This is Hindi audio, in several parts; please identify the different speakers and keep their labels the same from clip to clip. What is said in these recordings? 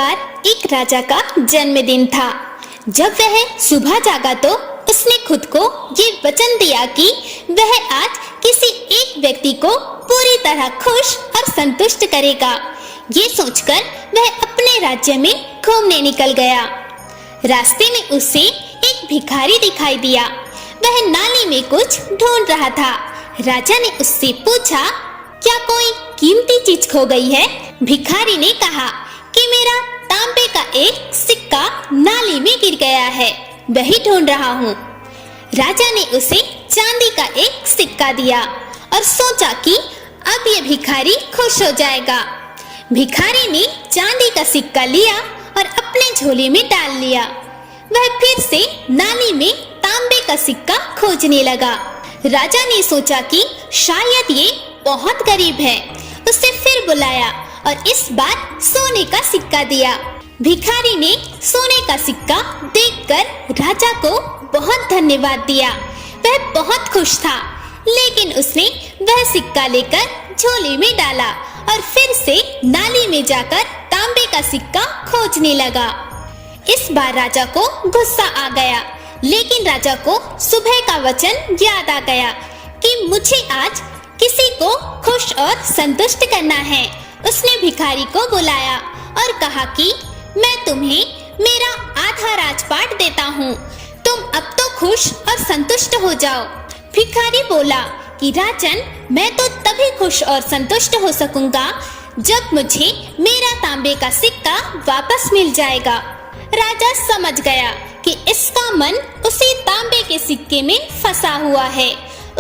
Speaker 1: बार एक राजा का जन्मदिन था। जब वह सुबह जागा तो उसने खुद को ये वचन दिया कि वह आज किसी एक व्यक्ति को पूरी तरह खुश और संतुष्ट करेगा। ये सोचकर वह अपने राज्य में घूमने निकल गया। रास्ते में उसे एक भिखारी दिखाई दिया। वह नाली में कुछ ढूंढ रहा था। राजा ने उससे पूछा, क्या कोई कीमती चीज खो गई है? भिखारी ने कहा कि मेरा तांबे का एक सिक्का नाली में गिर गया है, वही ढूंढ रहा हूँ। राजा ने उसे चांदी का एक सिक्का दिया और सोचा कि अब ये भिखारी खुश हो जाएगा। भिखारी ने चांदी का सिक्का लिया और अपने झोले में डाल लिया। वह फिर से नाली में तांबे का सिक्का खोजने लगा। राजा ने सोचा कि शायद ये बहुत गरीब है। उसे फिर बुलाया और इस बार सोने का सिक्का दिया। भिखारी ने सोने का सिक्का देखकर राजा को बहुत धन्यवाद दिया। वह बहुत खुश था, लेकिन उसने वह सिक्का लेकर झोले में डाला और फिर से नाली में जाकर तांबे का सिक्का खोजने लगा। इस बार राजा को गुस्सा आ गया, लेकिन राजा को सुबह का वचन याद आ गया कि मुझे आज किसी को खुश और संतुष्ट करना है। उसने भिखारी को बुलाया और कहा कि मैं तुम्हें मेरा आधा राजपाट देता हूँ, तुम अब तो खुश और संतुष्ट हो जाओ। भिखारी बोला कि राजन, मैं तो तभी खुश और संतुष्ट हो सकूंगा जब मुझे मेरा तांबे का सिक्का वापस मिल जाएगा। राजा समझ गया कि इसका मन उसी तांबे के सिक्के में फंसा हुआ है।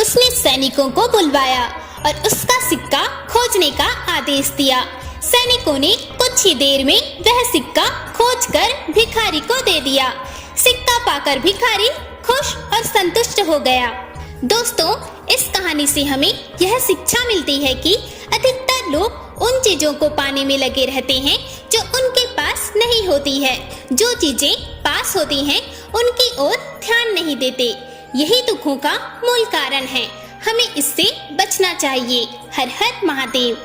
Speaker 1: उसने सैनिकों को बुलवाया और उसका सिक्का खोजने का आदेश दिया। सैनिकों ने कुछ ही देर में वह सिक्का खोजकर भिखारी को दे दिया। सिक्का पाकर भिखारी खुश और संतुष्ट हो गया। दोस्तों, इस कहानी से हमें यह शिक्षा मिलती है कि अधिकतर लोग उन चीजों को पाने में लगे रहते हैं जो उनके पास नहीं होती है। जो चीजें पास होती हैं उनकी ओर ध्यान नहीं देते। यही दुखों का मूल कारण है। हमें इससे बचना चाहिए। हर हर महादेव।